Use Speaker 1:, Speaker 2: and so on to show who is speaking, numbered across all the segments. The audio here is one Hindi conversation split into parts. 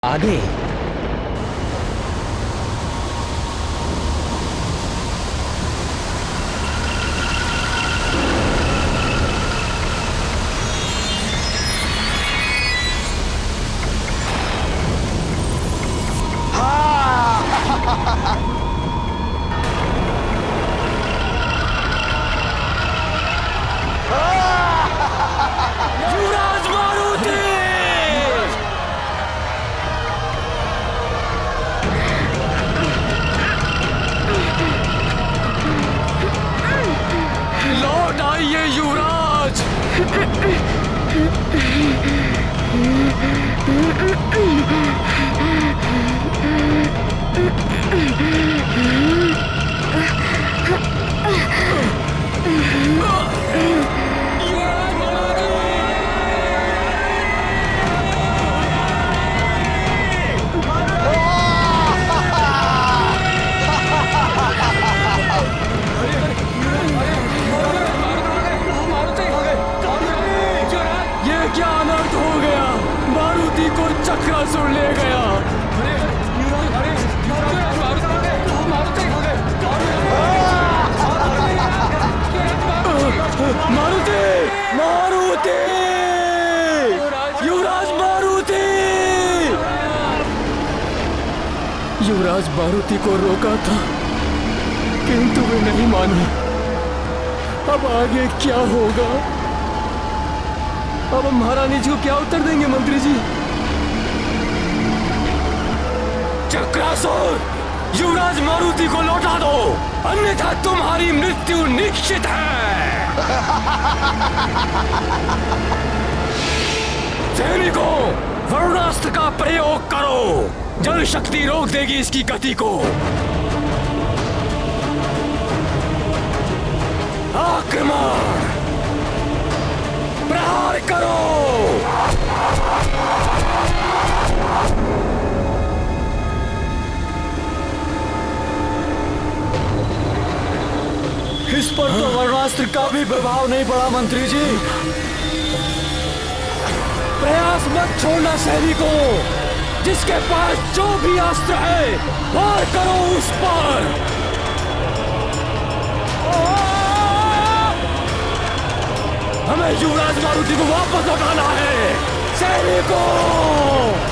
Speaker 1: आगे। युवराज मारुति! लौट आइए युवराज! क्या अनर्थ हो गया? मारुति को चक्रासुर ले गया। मारुति! मारुति! युवराज मारुति! युवराज मारुति को रोका था, किंतु वे नहीं माने। अब आगे क्या होगा? अब हम महारानी जी को क्या उत्तर देंगे मंत्री जी? चक्रासुर, युवराज मारुति को लौटा दो, अन्यथा तुम्हारी मृत्यु निश्चित है। सैनिकों, वरुणास्त्र का प्रयोग करो, जल शक्ति रोक देगी इसकी गति को। आक्रमण! प्रहार करो! इस पर तो वरुणास्त्र का भी प्रभाव नहीं पड़ा मंत्री जी। प्रयास मत छोड़ना सैनिकों, जिसके पास जो भी अस्त्र है वार करो उस पर। हमें युवराज मारुति को वापस लौटाना है सैनिकों।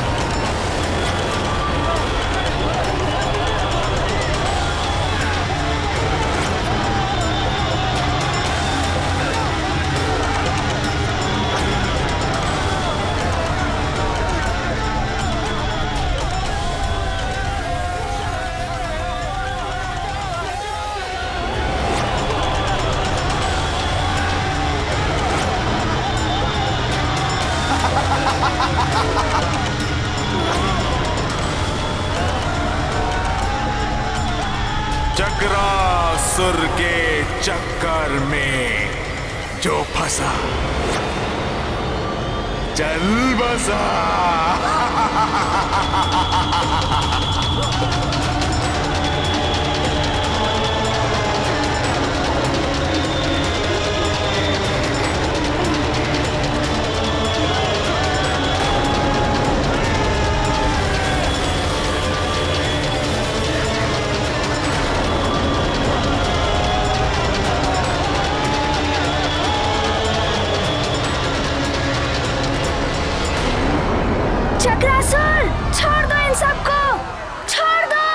Speaker 2: चक्रासुर के चक्कर में जो फंसा चल बसा।
Speaker 3: चक्रासुर, छोड़ दो इन सबको, छोड़ दो।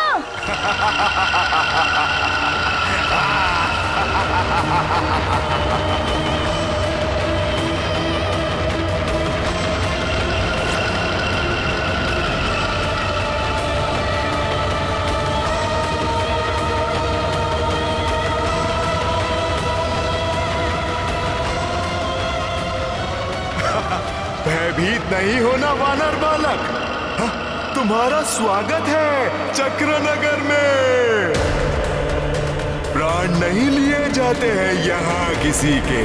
Speaker 2: भयभीत नहीं होना वानर बालक, तुम्हारा स्वागत है चक्रनगर में। प्राण नहीं लिए जाते हैं यहाँ किसी के,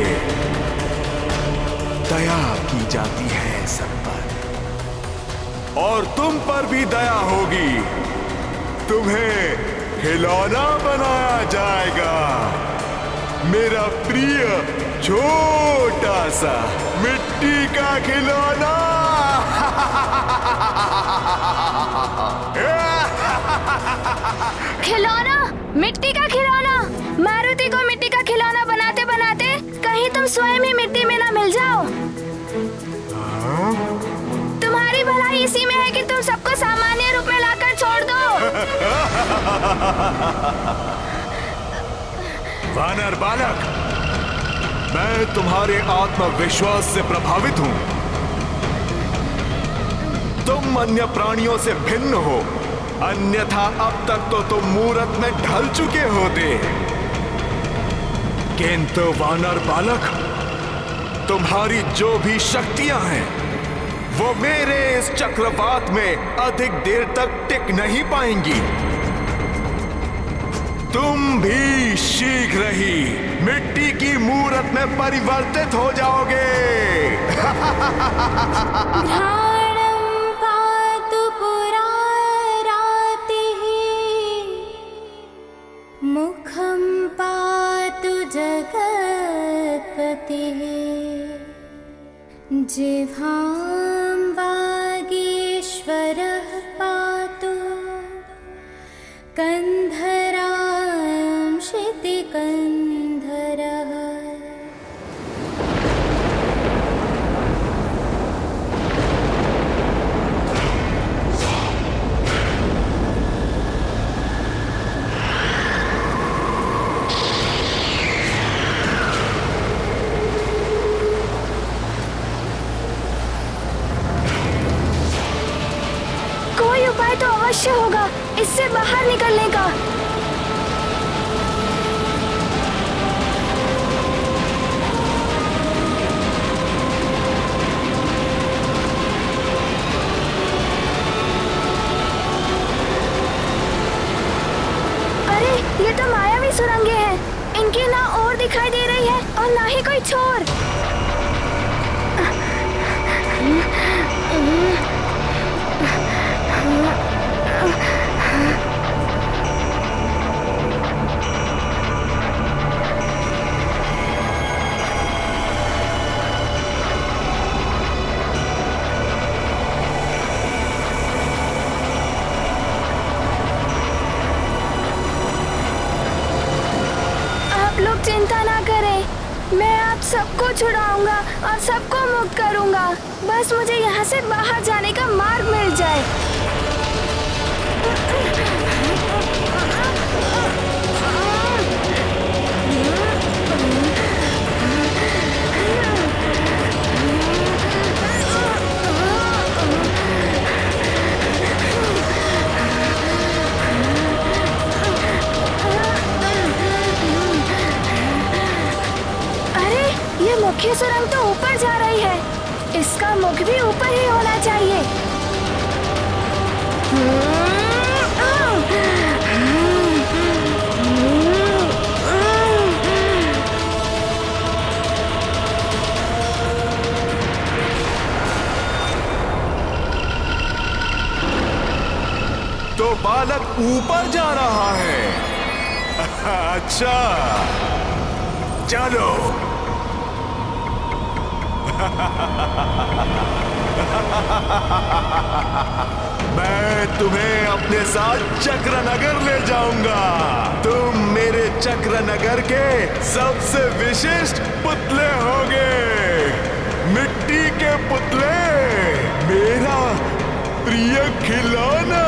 Speaker 2: दया की जाती है सब पर, और तुम पर भी दया होगी। तुम्हें खिलौना बनाया जाएगा, मेरा प्रिय छोटा सा मिट्टी का खिलौना।
Speaker 3: खिलौना, मिट्टी का खिलौना। मारुति को मिट्टी का खिलौना बनाते बनाते कहीं तुम स्वयं ही मिट्टी में ना मिल जाओ। तुम्हारी भलाई इसी में है कि तुम सबको सामान्य रूप में लाकर छोड़ दो।
Speaker 2: वानर बालक, मैं तुम्हारे आत्मविश्वास से प्रभावित हूं। तुम अन्य प्राणियों से भिन्न हो, अन्यथा अब तक तो तुम मूरत में ढल चुके होते। किंतु वानर बालक, तुम्हारी जो भी शक्तियां हैं वो मेरे इस चक्रवात में अधिक देर तक टिक नहीं पाएंगी। तुम भी शीघ्र ही मिट्टी की मूरत में परिवर्तित हो जाओगे।
Speaker 3: मुखं पातु जगत्पतिः, जिह्वां वागीश्वरः पातु, कन्धरां शितिकन्धरः। उपाय तो अवश्य होगा इससे बाहर निकलने का। अरे ये तो मायावी सुरंगें हैं। इनकी ना ओर दिखाई दे रही है और ना ही कोई छोर। चिंता ना करें, मैं आप सबको छुड़ाऊंगा और सबको मुक्त करूंगा। बस मुझे यहाँ से बाहर जाने का मार्ग मिल जाए। मुख्य सुरंग तो ऊपर जा रही है, इसका मुख भी ऊपर ही होना चाहिए।
Speaker 2: तो बालक ऊपर जा रहा है। अच्छा, चलो। मैं तुम्हें अपने साथ चक्रनगर ले जाऊंगा। तुम मेरे चक्रनगर के सबसे विशिष्ट पुतले होगे। मिट्टी के पुतले, मेरा प्रिय खिलौना।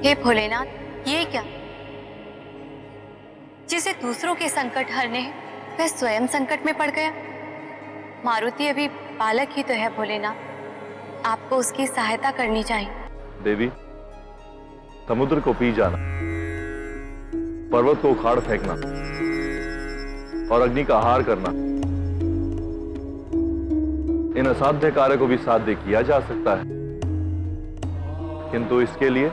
Speaker 4: हे भोलेनाथ, ये क्या? जिसे दूसरों के संकट हरने हैं, वह स्वयं संकट में पड़ गया। मारुति अभी बालक ही तो है भोलेनाथ, आपको उसकी सहायता करनी चाहिए।
Speaker 5: देवी, समुद्र को पी जाना, पर्वत को उखाड़ फेंकना और अग्नि का आहार करना, इन असाध्य कार्य को भी साध्य किया जा सकता है, किंतु इसके लिए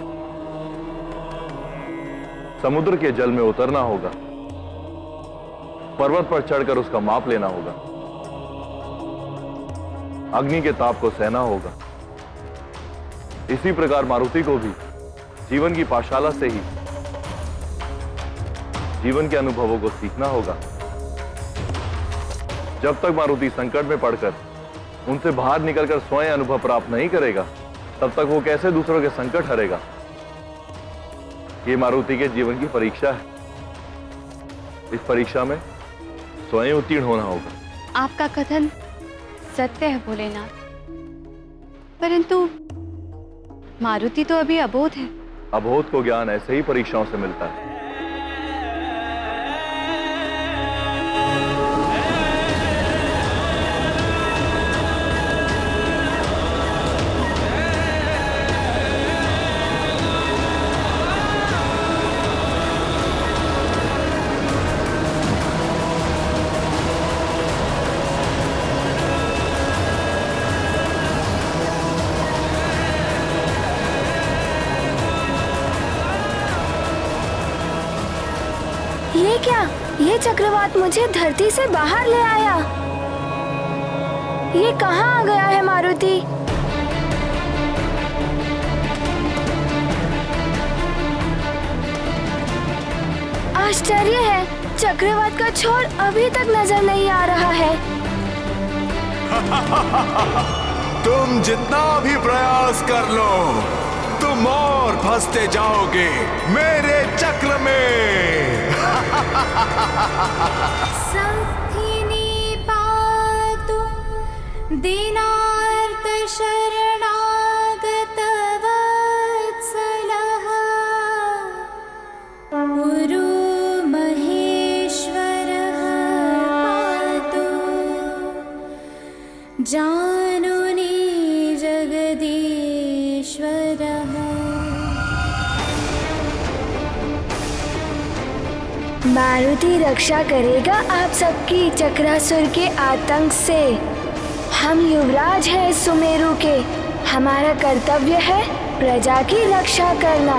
Speaker 5: समुद्र के जल में उतरना होगा, पर्वत पर चढ़कर उसका माप लेना होगा, अग्नि के ताप को सहना होगा इसी प्रकार मारुति को भी जीवन की पाठशाला से ही जीवन के अनुभवों को सीखना होगा। जब तक मारुति संकट में पड़कर उनसे बाहर निकलकर स्वयं अनुभव प्राप्त नहीं करेगा, तब तक वो कैसे दूसरों के संकट हरेगा। ये मारुति के जीवन की परीक्षा है। इस परीक्षा में स्वयं उत्तीर्ण होना होगा।
Speaker 4: आपका कथन सत्य है भोलेनाथ, परंतु मारुति तो अभी अबोध है।
Speaker 5: अबोध को ज्ञान ऐसे ही परीक्षाओं से मिलता है।
Speaker 3: ये क्या? ये चक्रवात मुझे धरती से बाहर ले आया। ये कहाँ आ गया है मारुति? आश्चर्य है, चक्रवात का छोर अभी तक नजर नहीं आ रहा है।
Speaker 2: तुम जितना भी प्रयास कर लो, तुम और फंसते जाओगे मेरे चक्र में।
Speaker 3: संथिनी पातु दीनार्त शरणागत वत्सलः गुरु महेश्वरः पातु जानुनी जगदीश्वरः। मारुति रक्षा करेगा आप सबकी चक्रासुर के आतंक से। हम युवराज हैं सुमेरु के। हमारा कर्तव्य है प्रजा की रक्षा करना।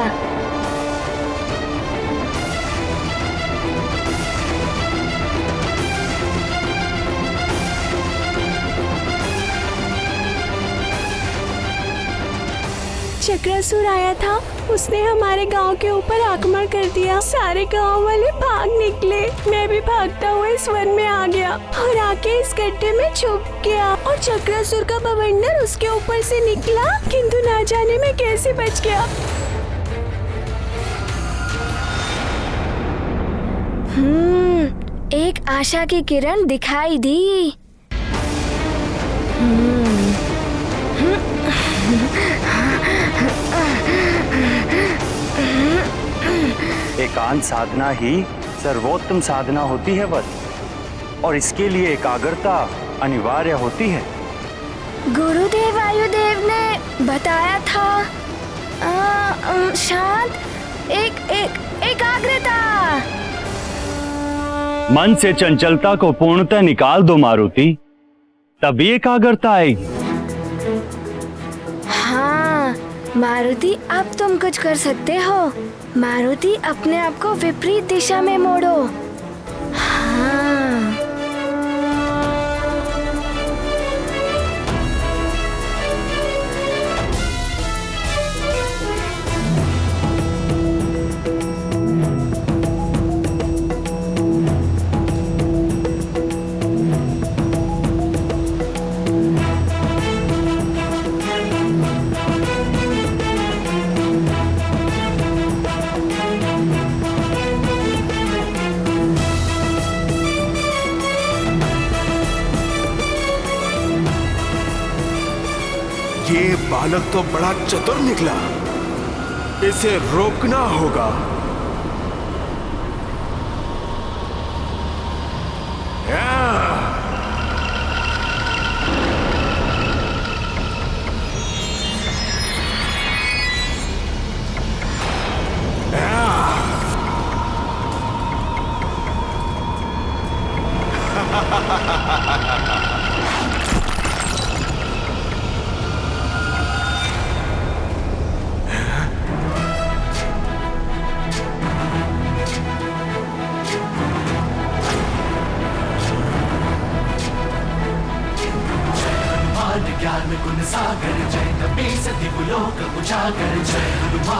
Speaker 6: चक्रासुर आया था, उसने हमारे गांव के ऊपर आक्रमण कर दिया। सारे गांव वाले भाग निकले। मैं भी भागता हुआ इस वन में आ गया और आके इस गड्ढे में छुप गया और चक्रासुर का बवंडर उसके ऊपर से निकला, किंतु ना जाने मैं कैसे बच गया।
Speaker 3: एक आशा की किरण दिखाई दी।
Speaker 7: एकांत साधना ही सर्वोत्तम साधना होती है वत, और इसके लिए एकाग्रता अनिवार्य होती है।
Speaker 3: गुरुदेव वायुदेव ने बताया था शांत एकाग्रता।
Speaker 7: मन से चंचलता को पूर्णतः निकाल दो मारुति, तभी एकाग्रता आएगी।
Speaker 3: हाँ मारुति, अब तुम कुछ कर सकते हो। मारुति, अपने आप को विपरीत दिशा में मोड़ो। हाँ
Speaker 2: ये बालक तो बड़ा चतुर निकला, इसे रोकना होगा।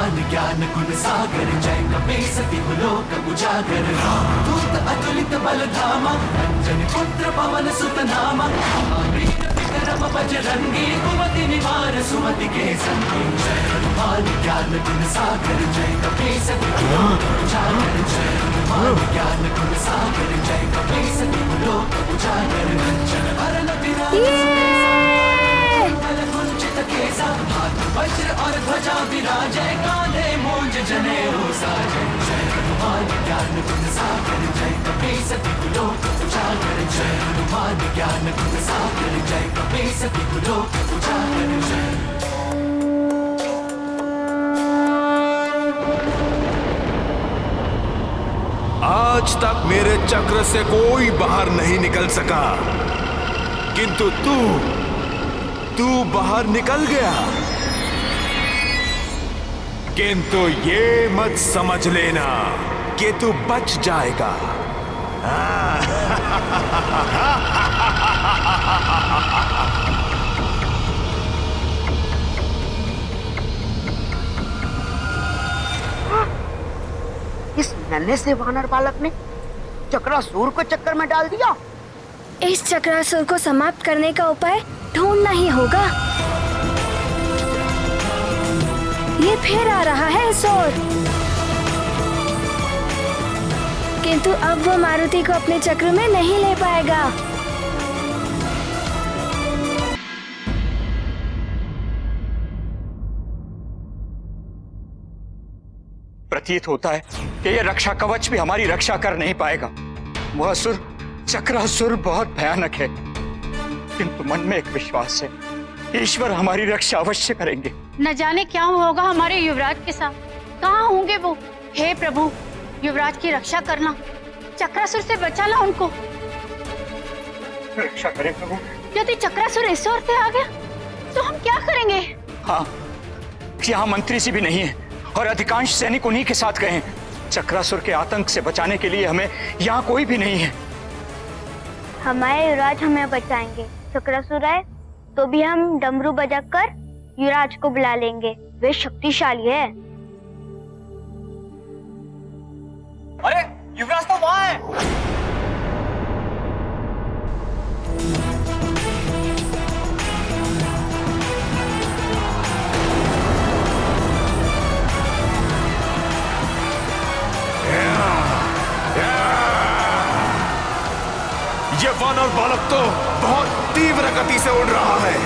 Speaker 8: हनुमान ज्ञान गुण सागर जय कपीस तिहु लोक उजागर दूत अतुलित बल धामा अंजनी पुत्र पवन सुत नामा वीर विक्रम बजरंगी कुमति निवार सुमति के संगी जय हनुमान ज्ञान गुण सागर जय कपीस तिहु लोक उजागर जय हनुमान ज्ञान गुण सागर जय कपीस तिहु लोक उजागर कंचन हरण कुंचित केसा हाथ वज्र और ध्वजा विराजय कांधे मूंज जनेऊ साजय जय हनुमान ज्ञान गुण सागर जय कपीस तिहु लोक उजागर जय हनुमान ज्ञान गुण सागर जय कपीस तिहु लोक उजागर जय।
Speaker 2: आज तक मेरे चक्र से कोई बाहर नहीं निकल सका, किंतु तू बाहर निकल गया। किंतु ये मत समझ लेना कि तू बच जाएगा।
Speaker 9: इस नन्हे से वानर बालक ने चक्रासुर को चक्कर में डाल दिया।
Speaker 3: इस चक्रासुर को समाप्त करने का उपाय ढूंढना ही होगा। ये फिर आ रहा है इस ओर, किंतु अब वो मारुति को अपने चक्र में नहीं ले पाएगा।
Speaker 7: प्रतीत होता है कि यह रक्षा कवच भी हमारी रक्षा कर नहीं पाएगा। वह असुर चक्रासुर बहुत भयानक है, किंतु मन में एक विश्वास है, ईश्वर हमारी रक्षा अवश्य करेंगे।
Speaker 10: न जाने क्या होगा हमारे युवराज के साथ, कहाँ होंगे वो। हे प्रभु, युवराज की रक्षा करना, चक्रासुर से बचाना उनको।
Speaker 7: रक्षा करें प्रभु।
Speaker 10: यदि चक्रासुर इस ओर से आ गया तो हम क्या करेंगे?
Speaker 7: हाँ, यहाँ मंत्री जी भी नहीं है और अधिकांश सैनिक उन्हीं के साथ गए हैं। चक्रासुर के आतंक से बचाने के लिए हमें यहाँ कोई भी नहीं है।
Speaker 11: हमारे युवराज हमें बचाएंगे। चक्रासुर आए तो भी हम डमरू बजाकर युवराज को बुला लेंगे, वे शक्तिशाली है।
Speaker 7: अरे युवराज तो वहाँ है।
Speaker 2: ये वानर बालक तो बहुत तीव्र गति से उड़ रहा है,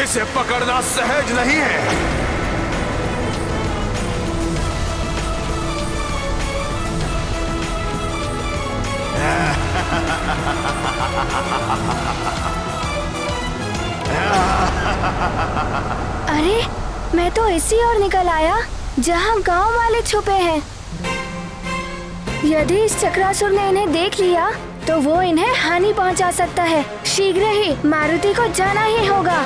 Speaker 2: इसे पकड़ना सहज नहीं है।
Speaker 3: अरे, मैं तो इसी ओर निकल आया जहाँ गांव वाले छुपे हैं। यदि इस चक्रासुर ने इन्हें देख लिया तो वो इन्हें हानि पहुंचा सकता है। शीघ्र ही मारुति को जाना ही होगा।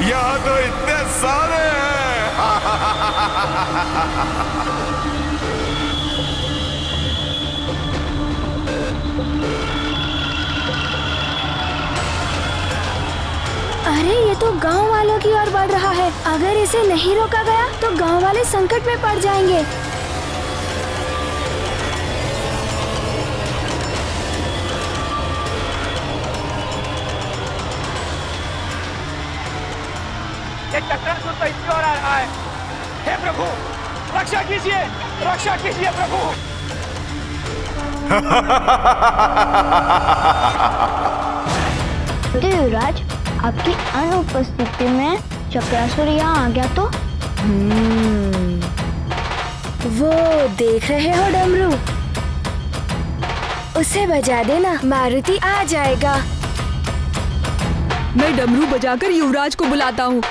Speaker 2: यहाँ तो इतने सारे हैं।
Speaker 3: अरे, ये तो गांव वालों की ओर बढ़ रहा है। अगर इसे नहीं रोका गया तो गांव वाले संकट में पड़ जाएंगे।
Speaker 12: ये चक्रासुर तो इसकी ओर आ रहा है। हे प्रभु, रक्षा कीजिए, रक्षा कीजिए प्रभु।
Speaker 11: युवराज, आपकी अनुपस्थिति में चक्रासुर यहाँ आ गया तो?
Speaker 3: वो देख रहे हो डमरू, उसे बजा देना, मारुति आ जाएगा।
Speaker 6: मैं डमरू बजाकर युवराज को बुलाता हूँ।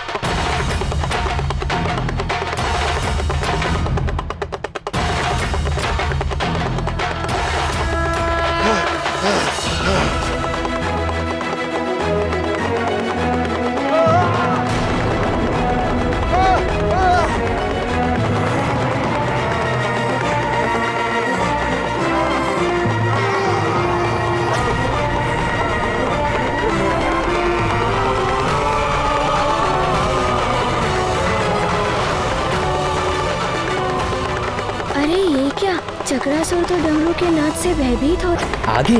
Speaker 3: चक्रासुर तो डमरू के नाद से भयभीत होता।
Speaker 1: आगे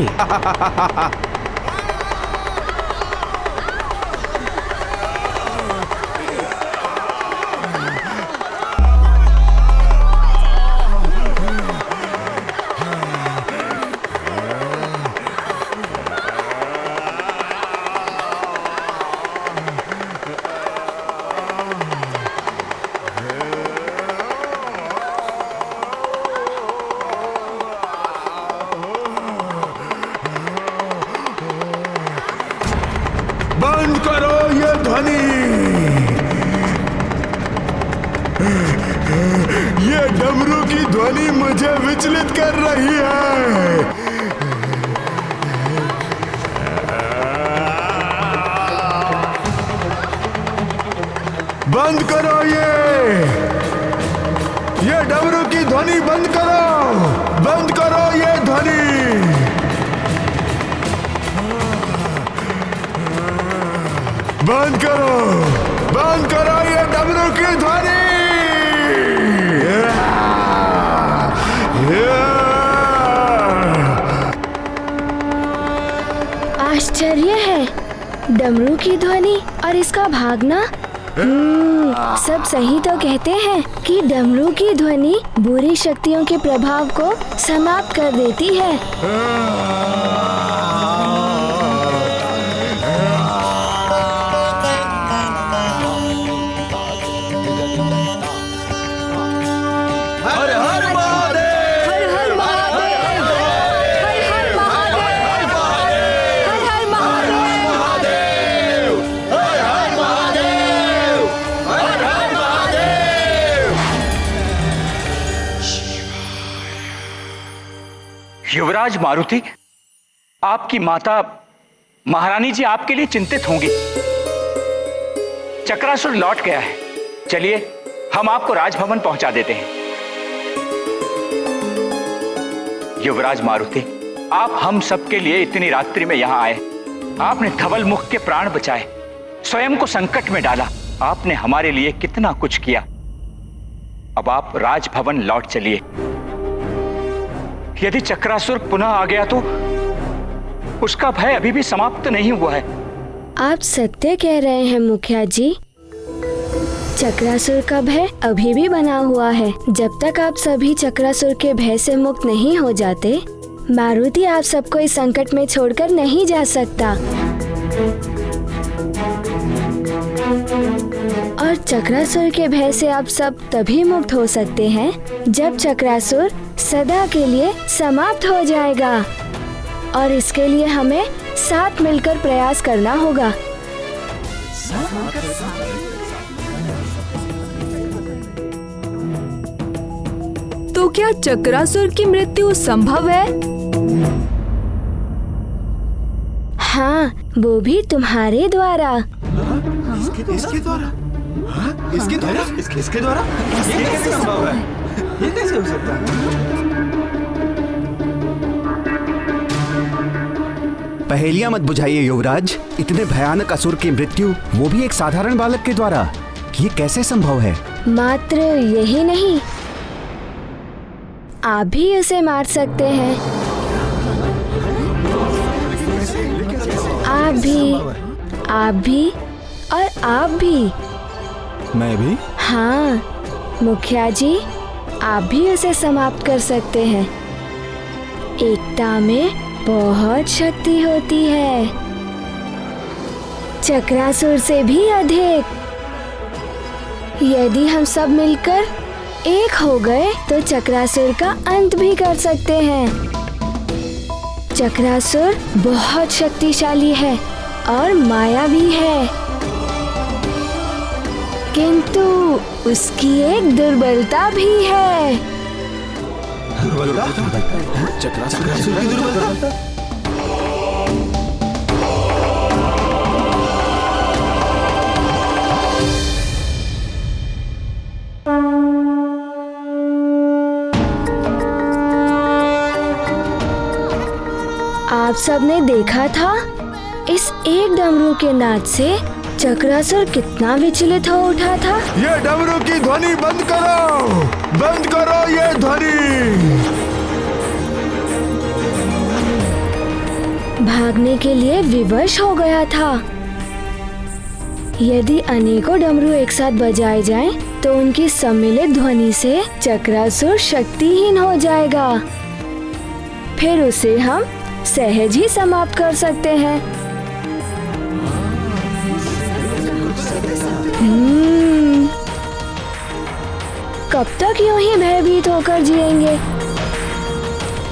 Speaker 2: बंद करो ये ध्वनि। ये डमरू की ध्वनि मुझे विचलित कर रही है। बंद करो ये डमरू की ध्वनि बंद करो ये ध्वनि। बंद करो ये डमरू की ध्वनि।
Speaker 3: आश्चर्य है, डमरू की ध्वनि और इसका भागना। सब सही तो कहते हैं कि डमरू की ध्वनि बुरी शक्तियों के प्रभाव को समाप्त कर देती है।
Speaker 7: युवराज मारुति, आपकी माता महारानी जी आपके लिए चिंतित होंगी। चक्रासुर लौट गया है। चलिए हम आपको राजभवन पहुंचा देते हैं। युवराज मारुति, आप हम सबके लिए इतनी रात्रि में यहां आए। आपने धवल मुख के प्राण बचाए, स्वयं को संकट में डाला। आपने हमारे लिए कितना कुछ किया। अब आप राजभवन लौट चलिए। यदि चक्रासुर पुनः आ गया तो उसका भय अभी भी समाप्त नहीं हुआ है।
Speaker 3: आप सत्य कह रहे हैं मुखिया जी। चक्रासुर का भय अभी भी बना हुआ है। जब तक आप सभी चक्रासुर के भय से मुक्त नहीं हो जाते, मारुति आप सबको इस संकट में छोड़कर नहीं जा सकता। और चक्रासुर के भय से आप सब तभी मुक्त हो सकते हैं जब चक्रासुर सदा के लिए समाप्त हो जाएगा। और इसके लिए हमें साथ मिलकर प्रयास करना होगा।
Speaker 6: तो क्या चक्रासुर की मृत्यु संभव है?
Speaker 3: हाँ, वो भी तुम्हारे द्वारा।
Speaker 13: इसके द्वारा? इसके द्वारा? ये कैसे संभव है? ये कैसे हो सकता है?
Speaker 14: पहेलियां मत बुझाइए युवराज। इतने भयानक असुर की मृत्यु, वो भी एक साधारण बालक के द्वारा, ये कैसे संभव है?
Speaker 3: मात्र यही नहीं, आप भी उसे मार सकते हैं। आप भी और आप भी।
Speaker 13: मैं भी?
Speaker 3: हाँ मुखिया जी, आप भी उसे समाप्त कर सकते हैं। एकता में बहुत शक्ति होती है, चक्रासुर से भी अधिक। यदि हम सब मिलकर एक हो गए तो चक्रासुर का अंत भी कर सकते हैं। चक्रासुर बहुत शक्तिशाली है और मायावी है, किंतु उसकी एक दुर्बलता भी है।
Speaker 13: चक्रासुर की दुर्बलता?
Speaker 3: आप सबने देखा था, इस एक डमरू के नाद से चक्रासुर कितना विचलित हो उठा था।
Speaker 2: ये डमरू की ध्वनि बंद करो ये ध्वनि।
Speaker 3: भागने के लिए विवश हो गया था। यदि अनेकों डमरू एक साथ बजाए जाएं, तो उनकी सम्मिलित ध्वनि से चक्रासुर शक्तिहीन हो जाएगा। फिर उसे हम सहज ही समाप्त कर सकते हैं। कब तक यूं ही भयभीत होकर जिएंगे?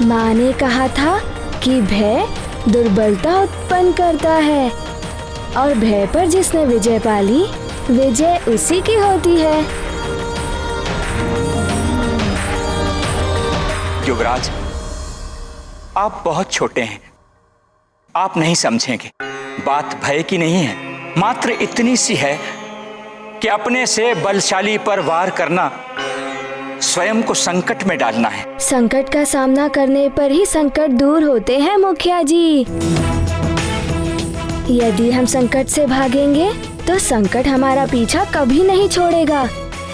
Speaker 3: माँ ने कहा था कि भय दुर्बलता उत्पन्न करता है और भय पर जिसने विजय पाली, विजय उसी की होती है।
Speaker 7: युवराज, आप बहुत छोटे हैं, आप नहीं समझेंगे। बात भय की नहीं है, मात्र इतनी सी है कि अपने से बलशाली पर वार करना स्वयं को संकट में डालना है।
Speaker 3: संकट का सामना करने पर ही संकट दूर होते हैं मुखिया जी। यदि हम संकट से भागेंगे तो संकट हमारा पीछा कभी नहीं छोड़ेगा।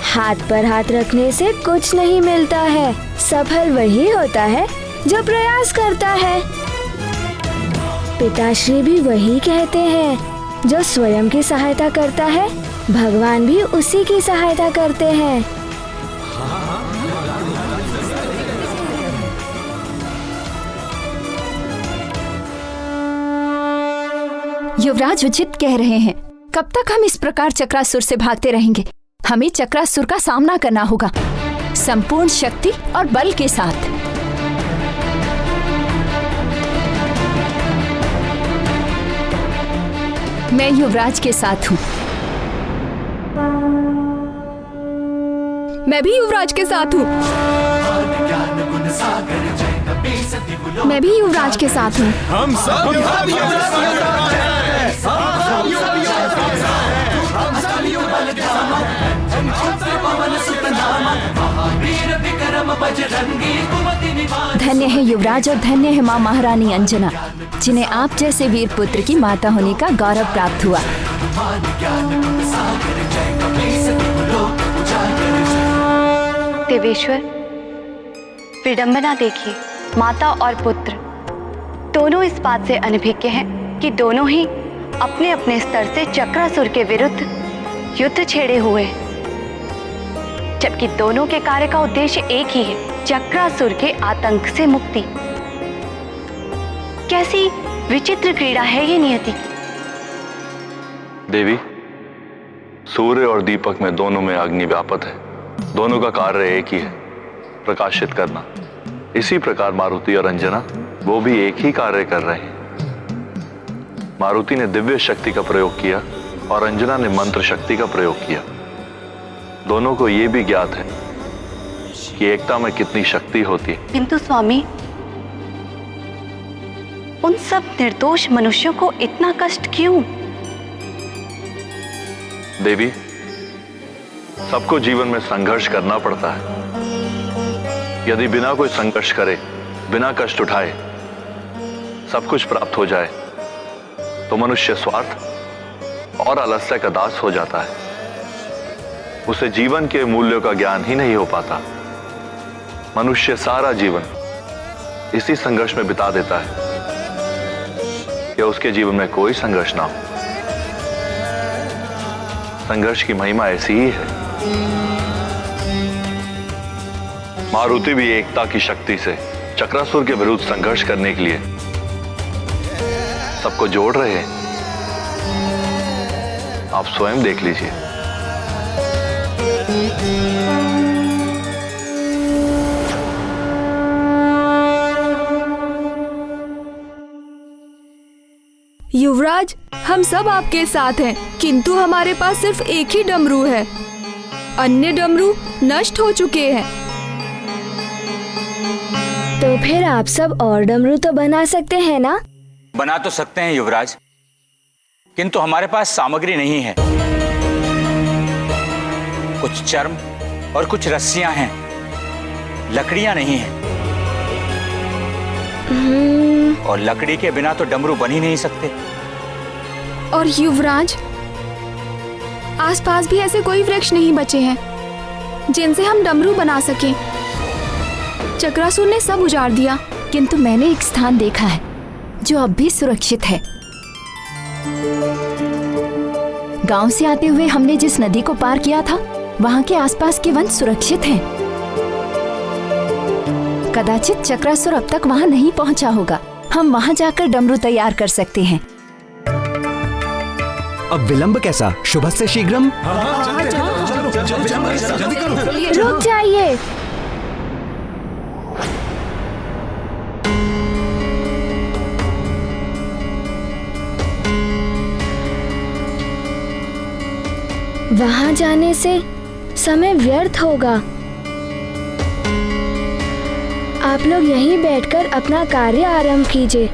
Speaker 3: हाथ पर हाथ रखने से कुछ नहीं मिलता है। सफल वही होता है जो प्रयास करता है। पिताश्री भी वही कहते हैं, जो स्वयं की सहायता करता है, भगवान भी उसी की सहायता करते हैं।
Speaker 15: युवराज उचित कह रहे हैं। कब तक हम इस प्रकार चक्रासुर से भागते रहेंगे? हमें चक्रासुर का सामना करना होगा संपूर्ण शक्ति और बल के साथ। मैं युवराज के साथ हूँ।
Speaker 6: मैं भी युवराज के साथ हूँ। मैं भी युवराज के साथ हूँ।
Speaker 2: हम सब
Speaker 15: धन्य है युवराज और धन्य है माँ महारानी अंजना, जिन्हें आप जैसे वीर पुत्र की माता होने का गौरव प्राप्त हुआ।
Speaker 4: देवेश्वर, विडंबना देखिए, माता और पुत्र दोनों इस बात से अनभिज्ञ हैं कि दोनों ही अपने अपने स्तर से चक्रासुर के विरुद्ध युद्ध छेड़े हुए हैं, जबकि दोनों के कार्य का उद्देश्य एक ही है, चक्रासुर के आतंक से मुक्ति। कैसी विचित्र क्रीड़ा है ये नियति की।
Speaker 5: देवी, सूर्य और दीपक में दोनों में अग्नि व्यापत है। दोनों का कार्य एक ही है, प्रकाशित करना। इसी प्रकार मारुति और अंजना वो भी एक ही कार्य कर रहे हैं। मारुति ने दिव्य शक्ति का प्रयोग किया और अंजना ने मंत्र शक्ति का प्रयोग किया। दोनों को यह भी ज्ञात है कि एकता में कितनी शक्ति होती है।
Speaker 4: किंतु स्वामी, उन सब निर्दोष मनुष्यों को इतना कष्ट क्यों?
Speaker 5: देवी, सबको जीवन में संघर्ष करना पड़ता है। यदि बिना कोई संघर्ष करे, बिना कष्ट उठाए सब कुछ प्राप्त हो जाए, तो मनुष्य स्वार्थ और आलस्य का दास हो जाता है। उसे जीवन के मूल्यों का ज्ञान ही नहीं हो पाता। मनुष्य सारा जीवन इसी संघर्ष में बिता देता है कि उसके जीवन में कोई संघर्ष ना हो। संघर्ष की महिमा ऐसी ही है। मारुति भी एकता की शक्ति से चक्रासुर के विरुद्ध संघर्ष करने के लिए सबको जोड़ रहे हैं। आप स्वयं देख लीजिए।
Speaker 6: युवराज, हम सब आपके साथ हैं, किंतु हमारे पास सिर्फ एक ही डमरू है। अन्य डमरू नष्ट हो चुके हैं।
Speaker 3: तो फिर आप सब और डमरू तो बना सकते हैं ना?
Speaker 7: बना तो सकते हैं युवराज, किंतु हमारे पास सामग्री नहीं है। कुछ चर्म और कुछ रस्सियां हैं, लकड़ियां नहीं हैं। और लकड़ी के बिना तो डमरू बन ही नहीं सकते।
Speaker 6: और युवराज, आसपास भी ऐसे कोई वृक्ष नहीं बचे हैं जिनसे हम डमरू बना सकें। चक्रासुर ने सब उजाड़ दिया।
Speaker 15: किंतु मैंने एक स्थान देखा है जो अब भी सुरक्षित है। गांव से आते हुए हमने जिस नदी को पार किया था, वहां के आसपास के वन सुरक्षित हैं। कदाचित चक्रासुर अब तक वहां नहीं पहुंचा होगा। हम वहां जाकर डमरू तैयार कर सकते हैं।
Speaker 14: अब विलंब कैसा? शुभ से शीघ्रम।
Speaker 3: रुक जाइए। वहां जाने से समय व्यर्थ होगा। आप लोग यहीं बैठकर अपना कार्य आरंभ कीजिए।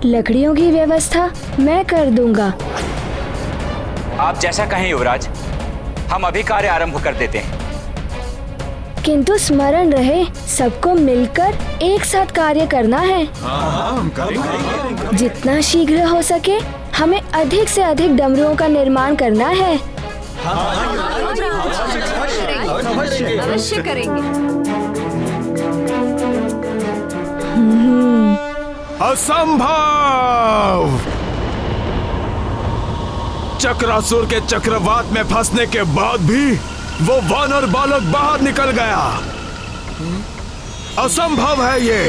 Speaker 3: लकड़ियों की व्यवस्था मैं कर दूंगा।
Speaker 12: आप जैसा कहें युवराज, हम अभी कार्य आरंभ कर देते हैं।
Speaker 3: किंतु स्मरण रहे, सबको मिलकर एक साथ कार्य करना है। जितना शीघ्र हो सके हमें अधिक से अधिक डमरुओं का निर्माण करना है।
Speaker 15: अवश्य करेंगे।
Speaker 2: असंभव! चक्रासुर के चक्रवात में फंसने के बाद भी वो वानर बालक बाहर निकल गया। असंभव है ये।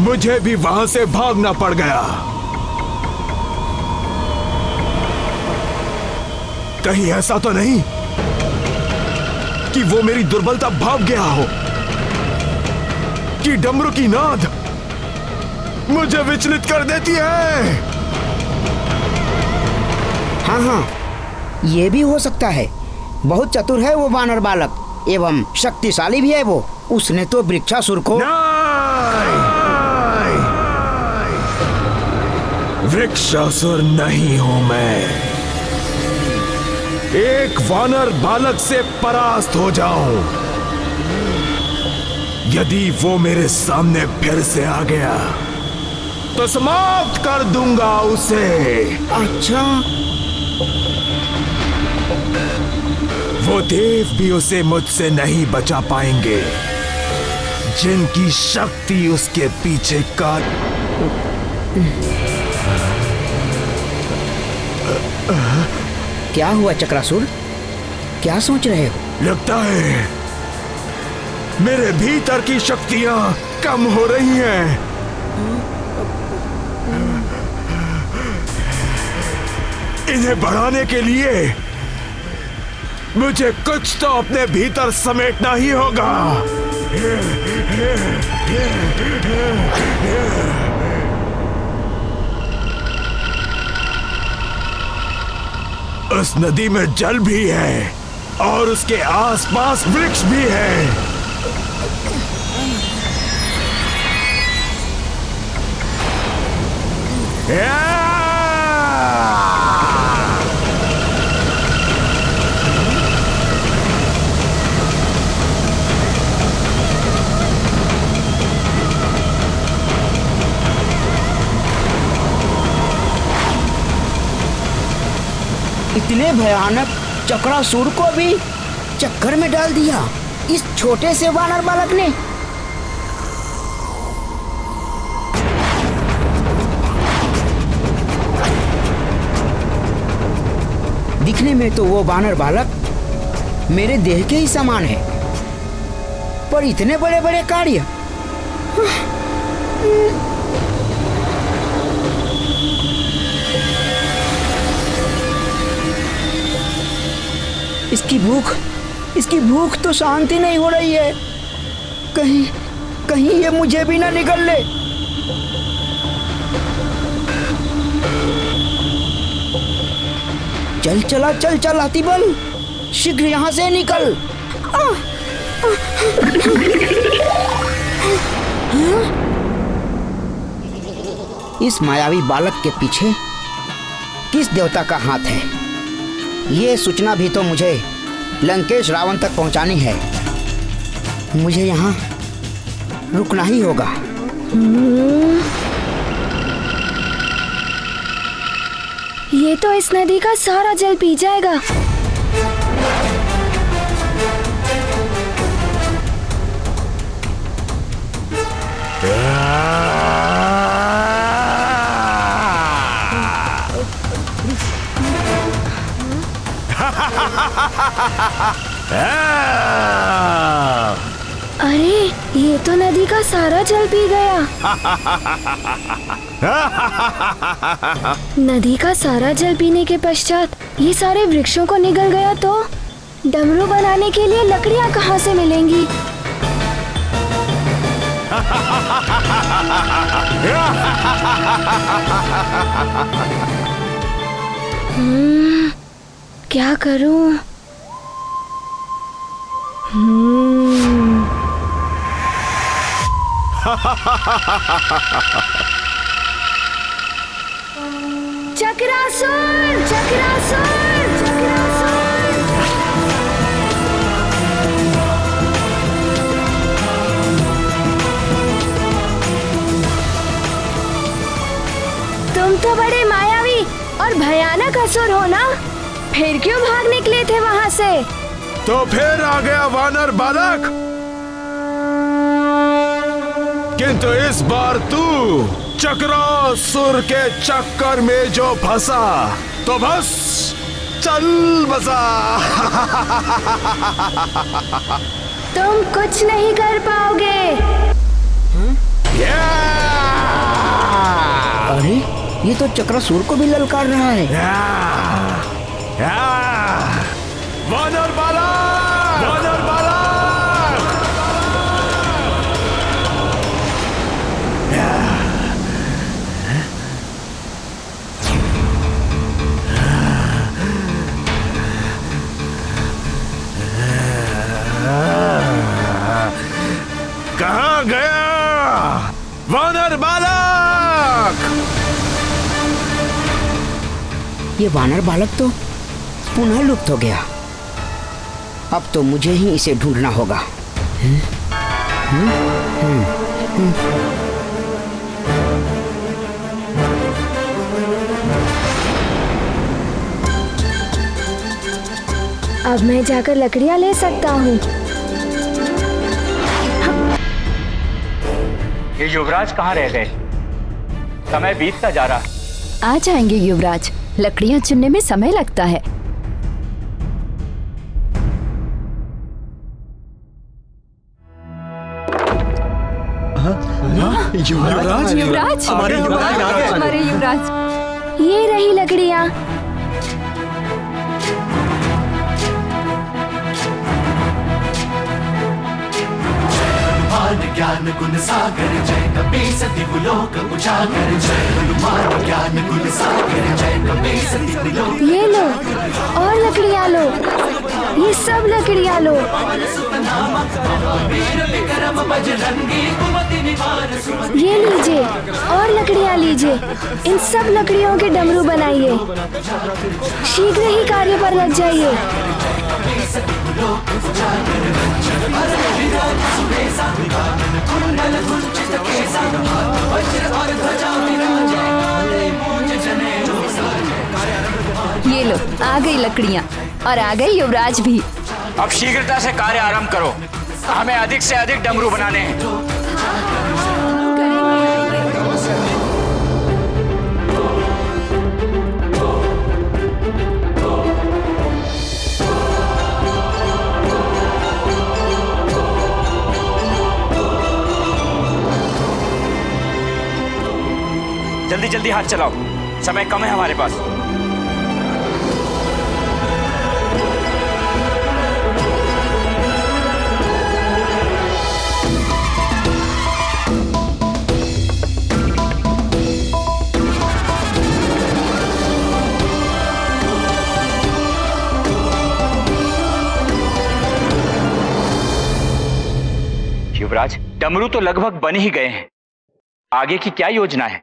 Speaker 2: मुझे भी वहां से भागना पड़ गया। कहीं ऐसा तो नहीं कि वो मेरी दुर्बलता भाग गया हो, कि डमरू की नाद मुझे विचलित कर देती है।
Speaker 9: हाँ हाँ, ये भी हो सकता है। बहुत चतुर है वो वानर बालक एवं शक्तिशाली भी है वो। उसने तो वृक्षासुर को
Speaker 2: वृक्षासुर नहीं हूं मैं। एक वानर बालक से परास्त हो जाऊं। यदि वो मेरे सामने फिर से आ गया तो समाप्त कर दूंगा उसे।
Speaker 9: अच्छा,
Speaker 2: वो देव भी उसे मुझसे नहीं बचा पाएंगे, जिनकी शक्ति उसके पीछे का।
Speaker 9: क्या हुआ चक्रासुर? क्या सोच रहे हो?
Speaker 2: लगता है मेरे भीतर की शक्तियां कम हो रही हैं। इन्हें बढ़ाने के लिए मुझे कुछ तो अपने भीतर समेटना ही होगा। उस नदी में जल भी है और उसके आसपास वृक्ष भी है।
Speaker 9: इतने भयानक चक्रासुर को भी चक्कर में डाल दिया इस छोटे से वानर बालक ने। दिखने में तो वो वानर बालक मेरे देह के ही समान है, पर इतने बड़े बड़े कार्य। इसकी भूख तो शांति नहीं हो रही है। कहीं ये मुझे भी ना निगल ले। चल अतिबल, शीघ्र यहाँ से निकल। इस मायावी बालक के पीछे किस देवता का हाथ है? ये सूचना भी तो मुझे लंकेश रावण तक पहुंचानी है। मुझे यहाँ रुकना ही होगा।
Speaker 3: ये तो इस नदी का सारा जल पी जाएगा। अरे ये तो नदी का सारा जल पी गया। नदी का सारा जल पीने के पश्चात ये सारे वृक्षों को निगल गया तो डमरू बनाने के लिए लकड़ियाँ कहाँ से मिलेंगी? क्या करूं? चक्रासुर, चक्रासुर, चक्रासुर। तुम तो बड़े मायावी और भयानक असुर हो ना? फिर क्यों भाग निकले थे वहाँ से?
Speaker 2: तो फिर आ गया वानर बालक। किंतु इस बार तू चक्रासुर के चक्कर में जो फंसा तो बस चल बसा।
Speaker 3: तुम कुछ नहीं कर पाओगे।
Speaker 9: अरे ये तो चक्रासुर को भी ललकार रहा है।
Speaker 2: वानर बालक, वानर बालक। कहाँ गया वानर बालक?
Speaker 9: ये वानर बालक तो पुनः लुप्त हो गया। अब तो मुझे ही इसे ढूंढना होगा।
Speaker 3: अब मैं जाकर लकड़ियाँ ले सकता हूँ।
Speaker 7: ये युवराज कहाँ रह गए? समय बीतता जा रहा।
Speaker 15: आ जाएंगे युवराज, लकड़ियाँ चुनने में समय लगता है।
Speaker 1: युवराज,
Speaker 15: युवराज,
Speaker 1: हमारे युवराज आ गए।
Speaker 15: हमारे युवराज।
Speaker 3: ये रही लकड़ियाँ।
Speaker 8: ज्ञान गुण सागर जय कपीस दिवलोक उजागर जय हनुमान ज्ञान गुण सागर जय कपीस दिवलोक।
Speaker 3: ये लो और लकड़ियाँ लो, ये सब लकड़ियाँ लो। ये लीजिए और लकड़ियाँ लीजिए। इन सब लकड़ियों के डमरू बनाइए। शीघ्र ही कार्य पर लग जाइए।
Speaker 15: ये लो, आ गई लकड़ियाँ और आ गए युवराज भी।
Speaker 7: अब शीघ्रता से कार्य आरंभ करो, हमें अधिक से अधिक डमरू बनाने हैं। जल्दी जल्दी हाथ चलाओ, समय कम है हमारे पास। युवराज, डमरू तो लगभग बन ही गए हैं। आगे की क्या योजना है?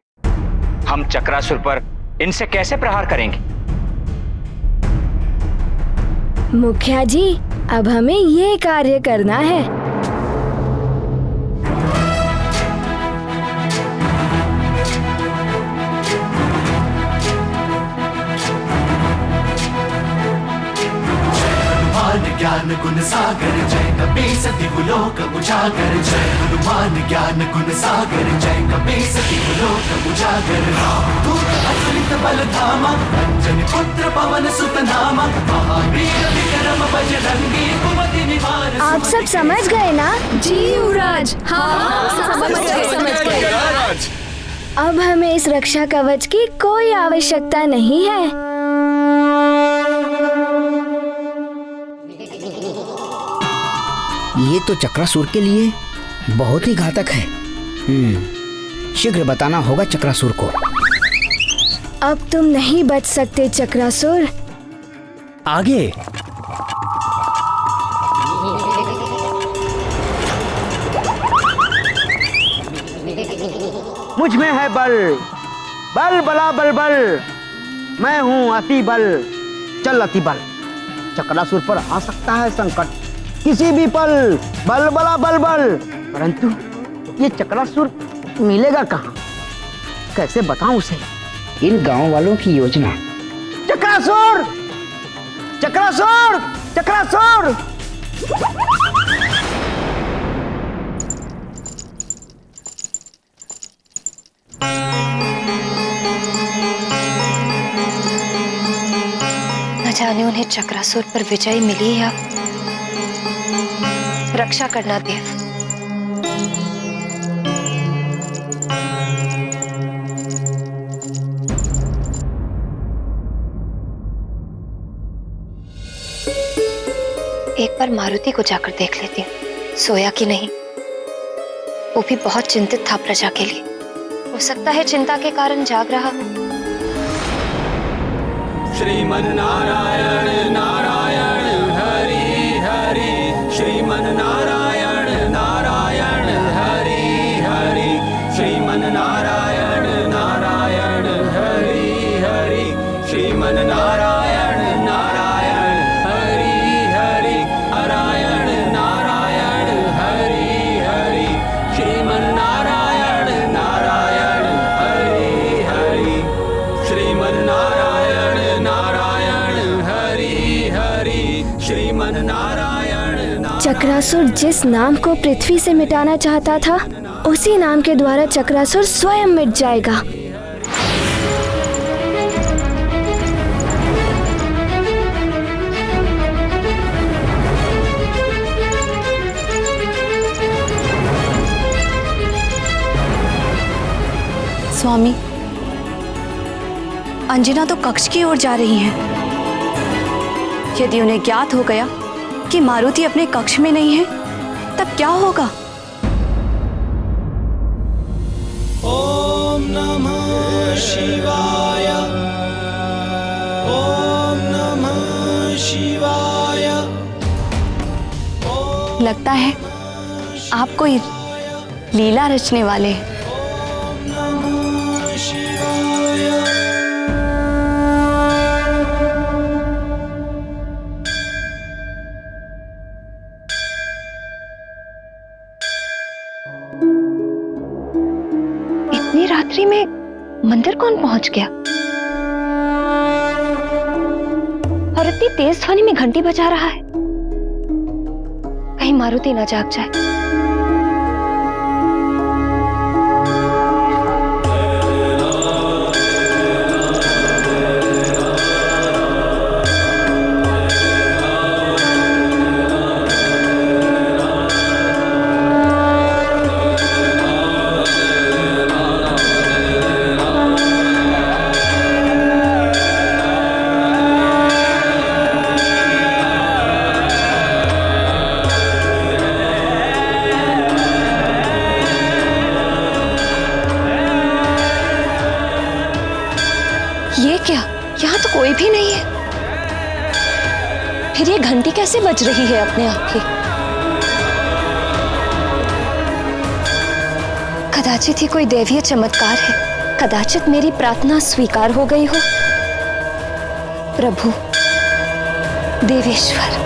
Speaker 7: हम चक्रासुर पर इनसे कैसे प्रहार करेंगे?
Speaker 3: मुखिया जी, अब हमें ये कार्य करना है।
Speaker 8: ज्ञान ज्ञान गुण सागर जय कपीस दिवलोक उजागर जय हनुमान ज्ञान गुण सागर जय कपीस दिवलोक उजागर दूत अतुलित बल धामा अंजनी पुत्र पवन सुत नामा महावीर विक्रम बजरंगी कुमति निवार।
Speaker 3: आप सब समझ गए ना?
Speaker 15: जी युवराज, हाँ समझ गए।
Speaker 3: अब हमें इस रक्षा कवच की कोई आवश्यकता नहीं है।
Speaker 9: ये तो चक्रासुर के लिए बहुत ही घातक है। शीघ्र बताना होगा चक्रासुर को।
Speaker 3: अब तुम नहीं बच सकते चक्रासुर।
Speaker 1: आगे
Speaker 9: मुझ में है बल, बल बला बल बल, मैं हूँ अति बल, चल अति बल। चक्रासुर पर आ सकता है संकट किसी भी पल, बल बला बल बल, परंतु ये चक्रासुर मिलेगा कहाँ? कैसे बताऊं उसे? इन गांव वालों की योजना। चक्रासुर, चक्रासुर, चक्रासुर!
Speaker 4: न जाने उन्हें चक्रासुर पर विजय मिली या रक्षा करना देव। एक बार मारुति को जाकर देख लेती हूँ, सोया कि नहीं। वो भी बहुत चिंतित था प्रजा के लिए। हो सकता है चिंता के कारण जाग रहा हो।
Speaker 1: श्रीमन नारायण नारायण हरि हरि, श्रीमन नारायण नारायण हरि हरि, श्रीमन नारायण नारायण हरि हरि, श्रीमन नारायण नारायण हरि हरि, नारायण नारायण हरि हरि, श्रीमन नारायण नारायण हरि हरि, श्रीमन नारायण नारायण हरि हरि, श्रीमन नारायण।
Speaker 3: चक्रासुर जिस नाम को पृथ्वी से मिटाना चाहता था, उसी नाम के द्वारा चक्रासुर स्वयं मिट जाएगा।
Speaker 4: स्वामी, अंजना तो कक्ष की ओर जा रही हैं। यदि उन्हें ज्ञात हो गया कि मारुति अपने कक्ष में नहीं है, तब क्या होगा?
Speaker 8: ओम नमः शिवाय, ओम नमः शिवाय।
Speaker 4: लगता है आप कोई लीला रचने वाले हैं। इतनी रात्रि में मंदिर कौन पहुंच गया? और इतनी तेज ध्वनि में घंटी बजा रहा है, कहीं मारुति ना जाग जाए। ये क्या? यहाँ तो कोई भी नहीं है। फिर ये घंटी कैसे बज रही है अपने आप ही? कदाचित ही कोई दैवीय चमत्कार है। कदाचित मेरी प्रार्थना स्वीकार हो गई हो। प्रभु देवेश्वर,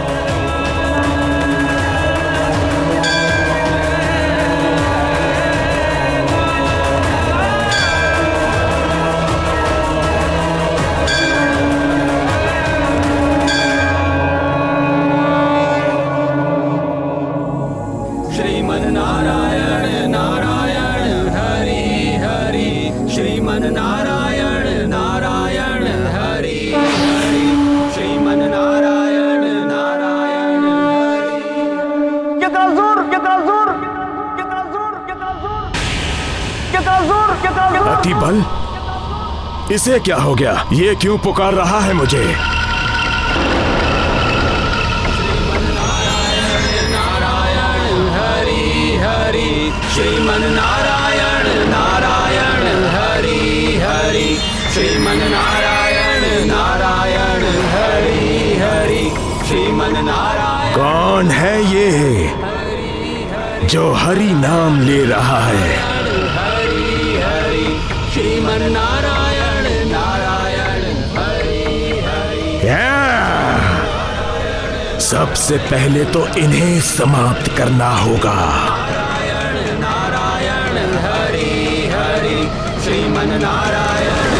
Speaker 2: कमल, इसे क्या हो गया? ये क्यों पुकार रहा है मुझे?
Speaker 8: श्रीमन नारायण नारायण हरि हरि श्रीमन नारायण नारायण हरि हरि श्रीमन नारायण।
Speaker 2: कौन है ये जो हरि नाम ले रहा है?
Speaker 8: हरि हरि श्रीमन नारायण नारायण हरि हरि।
Speaker 2: सबसे पहले तो इन्हें समाप्त करना होगा।
Speaker 8: श्रीमन नारायण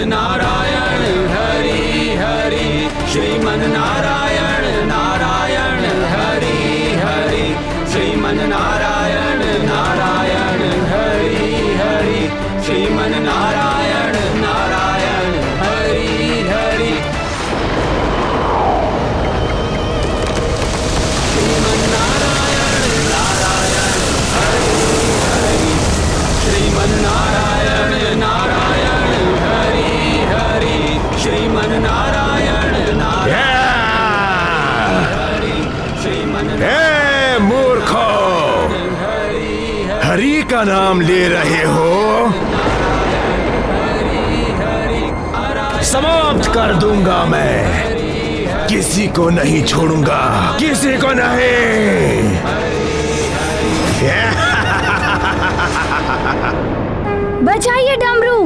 Speaker 8: नारायण हरि हरि श्रीमन नारायण नारायण हरि हरि श्रीमन नारायण नारायण हरि हरि श्रीमन नारायण नारायण हरि हरि श्रीमन नारायण नारायण हरि हरि श्रीमन नारायण नारायण हरि हरि श्रीमन नारायण
Speaker 2: हे मूर्खो, हरि का नाम ले रहे हो? समाप्त कर दूंगा मैं, किसी को नहीं छोड़ूंगा, किसी को नहीं।
Speaker 3: बचाइए डमरू।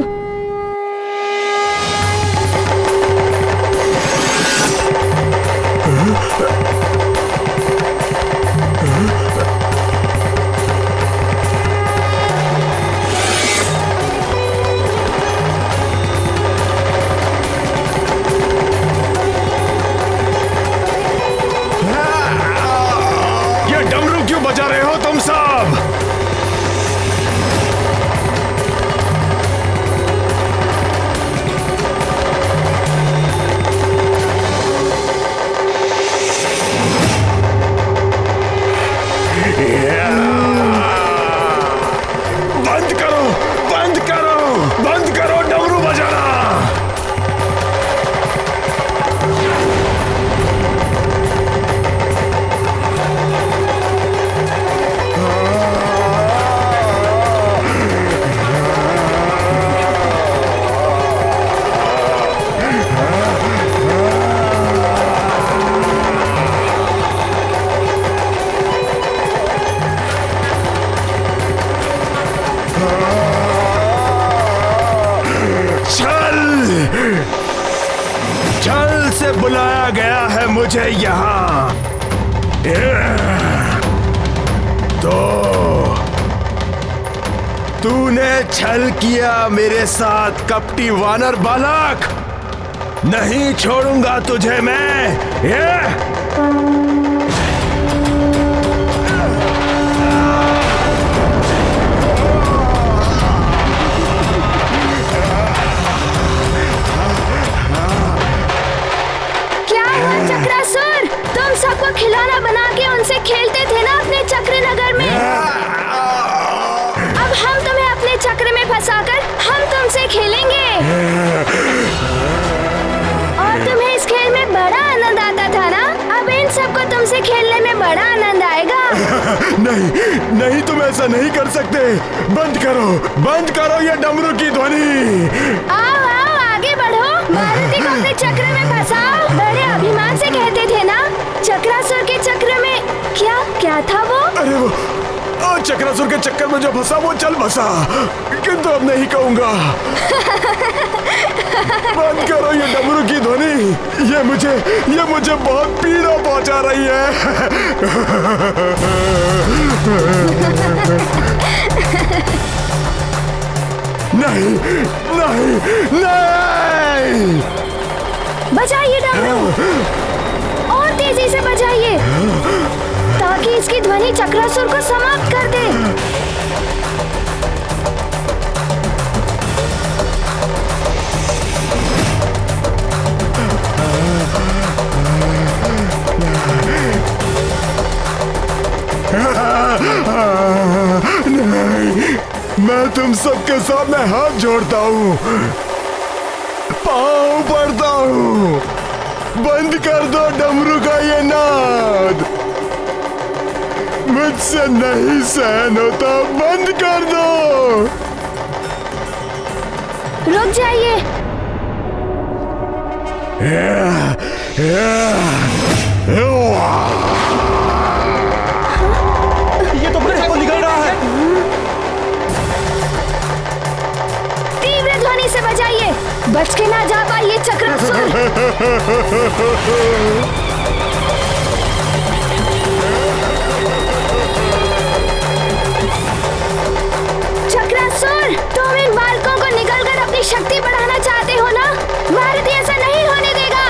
Speaker 2: ये डमरू क्यों बजा रहे हो तुम सब? बंद करो, बंद करो, बंद करो डमरू बजाना। छल से बुलाया गया है मुझे यहाँ। तो तूने छल किया मेरे साथ कपटी वानर बालक, नहीं छोड़ूंगा तुझे मैं।
Speaker 3: चक्रासुर, तुम सबको खिलौना बना के उनसे खेलते थे ना अपने चक्र नगर में। अब हम तुम्हें अपने चक्र में फंसाकर हम तुमसे खेलेंगे। और तुम्हें इस खेल में बड़ा आनंद आता था ना, अब इन सबको तुमसे खेलने में बड़ा आनंद आएगा।
Speaker 2: नहीं नहीं, तुम ऐसा नहीं कर सकते। बंद करो ये डमरू की ध्वनि।
Speaker 3: आओ आओ आगे बढ़ो, मारुति को अपने चक्र में फंसाओ। बड़े अभिमान से कहते थे ना, चक्रासुर के चक्र में क्या था वो?
Speaker 2: अरे वो चक्रासुर के चक्कर में जो फंसा वो चल बसा, किंतु अब नहीं कहूंगा। बंद करो ये डमरू की ध्वनि, ये मुझे बहुत पीड़ा पहुंचा रही है। नहीं नहीं नहीं,
Speaker 3: बजाइए डमरू, और तेजी से बजाइए ताकि इसकी ध्वनि चक्रासुर को समाप्त कर दे।
Speaker 16: नहीं, मैं तुम सबके सामने हाथ जोड़ता हूँ, पाँव पड़ता हूँ, बंद कर दो डमरू का ये नाद। मुझसे नहीं सहन होता, बंद कर दो।
Speaker 3: रुक जाइए।
Speaker 13: ये तो बच्चे को निकल रहा है।
Speaker 3: तीव्र ध्वनि से बजाइए, बच के ना जा पाइए चक्रासुर। चक्रासुर, तुम इन बालकों को निकलकर अपनी शक्ति बढ़ाना चाहते हो ना? मारुति ऐसा नहीं होने देगा।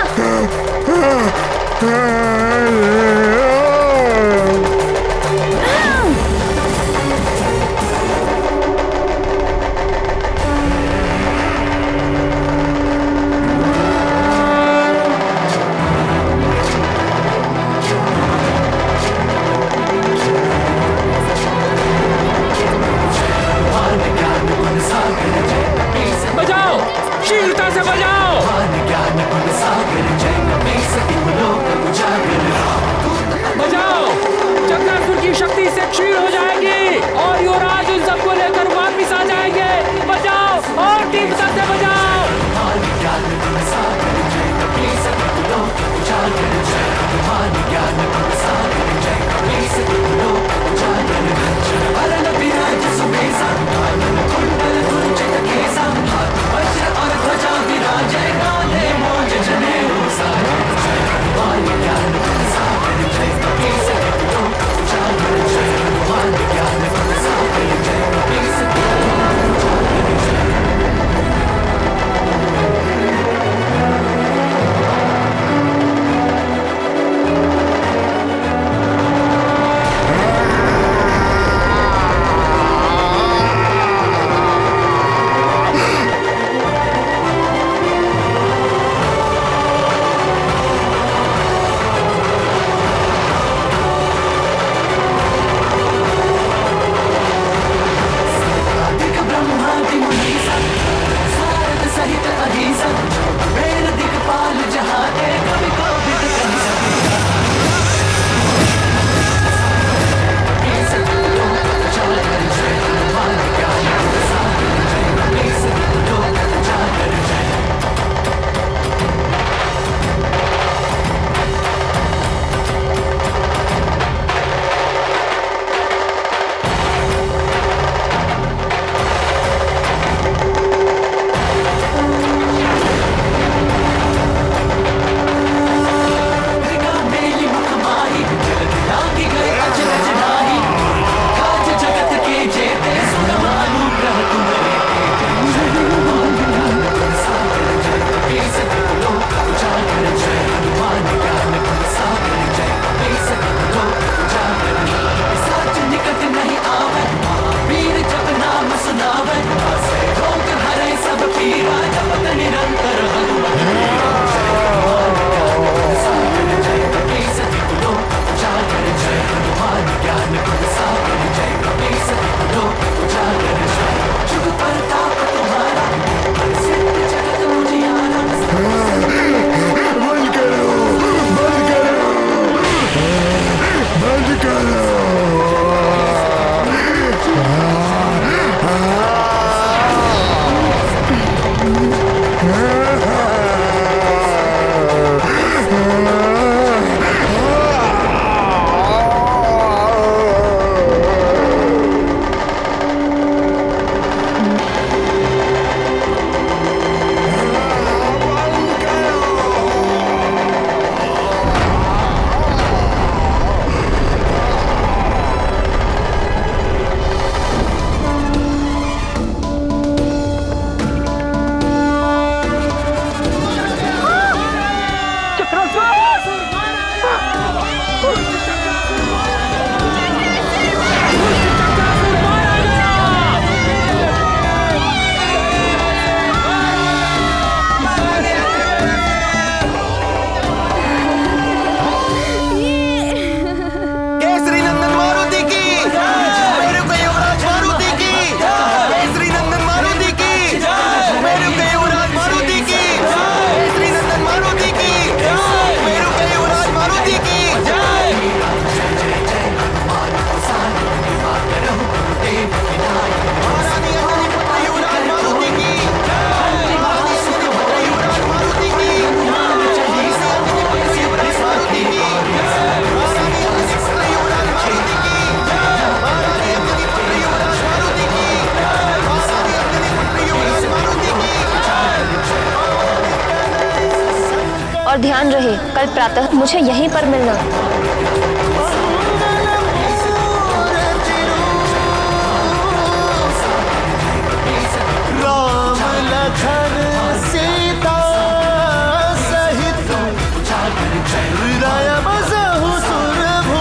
Speaker 17: ध्यान रहे, कल प्रातः मुझे यहीं पर मिलना।
Speaker 8: राम लखन सीता सहित हृदय बसहु सुरभू।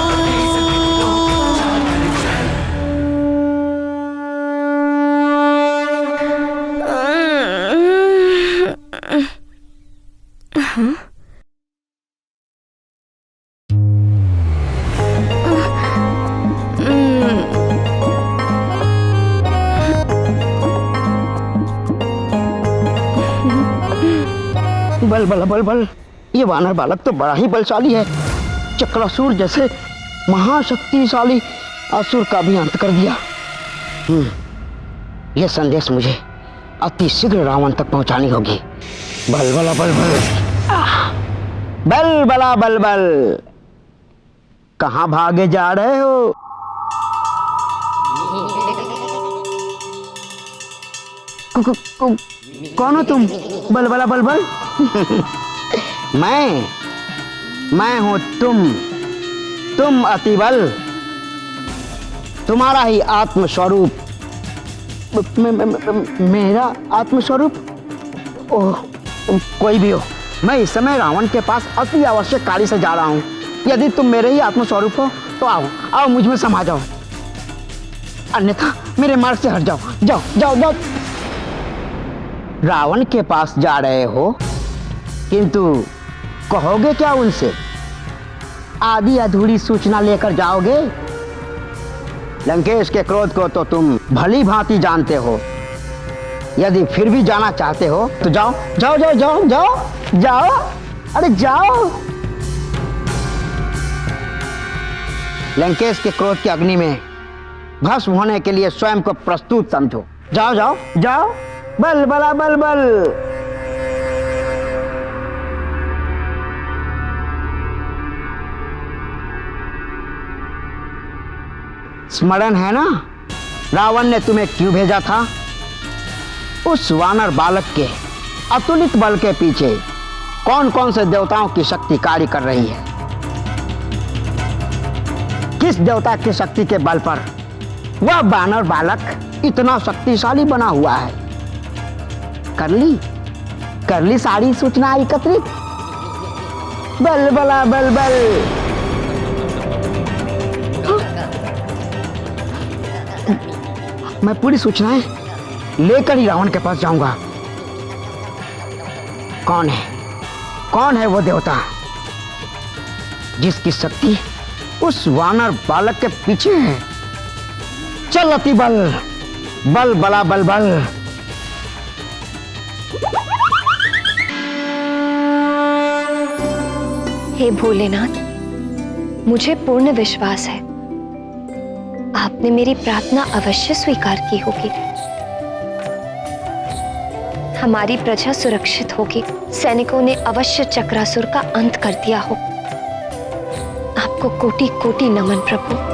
Speaker 9: बल बल बल बल, ये वानर बालक तो बड़ा ही बलशाली है। चक्रासुर जैसे महाशक्तिशाली असुर का भी अंत कर दिया। यह संदेश मुझे अति शीघ्र रावण तक पहुंचानी होगी। बल बला बल बल, बल बला बल बल, कहाँ भागे जा रहे हो? कौन हो तुम? बल बला बल बल। मैं हूं तुम अतिबल, तुम्हारा ही आत्मस्वरूप। मेरा आत्मस्वरूप? ओह, कोई भी हो, मैं इस समय रावण के पास अति आवश्यक कार्य से जा रहा हूं। यदि तुम मेरे ही आत्मस्वरूप हो तो आओ मुझ में समा जाओ, अन्यथा मेरे मार्ग से हट जाओ। जाओ जाओ जाओ। रावण के पास जा रहे हो, किंतु कहोगे क्या उनसे? आधी अधूरी सूचना लेकर जाओगे? लंकेश के क्रोध को तो तुम भली भांति जानते हो। यदि फिर भी जाना चाहते हो तो जाओ जाओ जाओ जाओ जाओ जाओ, अरे जाओ। लंकेश के क्रोध की अग्नि में भस्म होने के लिए स्वयं को प्रस्तुत समझो। जाओ जाओ जाओ, बल बला बल बल। स्मरण है ना, रावण ने तुम्हें क्यों भेजा था? उस वानर बालक के अतुलित बल के पीछे कौन कौन से देवताओं की शक्ति कार्य कर रही है? किस देवता की शक्ति के बल पर वह वानर बालक इतना शक्तिशाली बना हुआ है? कर ली सारी सूचना एकत्रित। बल बला बल बल। मैं पूरी सूचनाएं लेकर ही रावण के पास जाऊंगा। कौन है वो देवता जिसकी शक्ति उस वानर बालक के पीछे है? चल अति बल, बल बला बल बल।
Speaker 17: हे भोलेनाथ, मुझे पूर्ण विश्वास है आपने मेरी प्रार्थना अवश्य स्वीकार की होगी। हमारी प्रजा सुरक्षित होगी। सैनिकों ने अवश्य चक्रासुर का अंत कर दिया हो। आपको कोटि कोटि नमन प्रभु।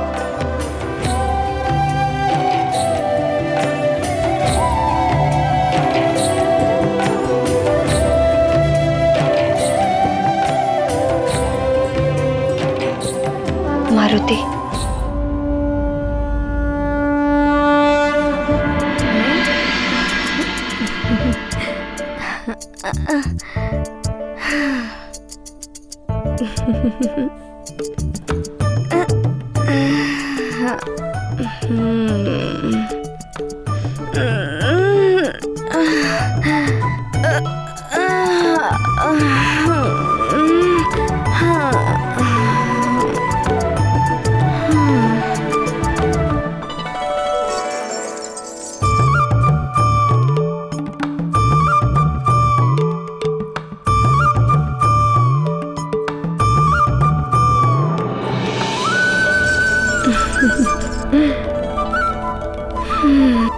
Speaker 17: मारुति,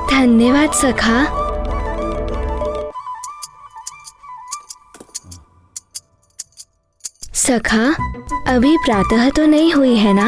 Speaker 3: धन्यवाद सखा। सखा, अभी प्रातः तो नहीं हुई है ना?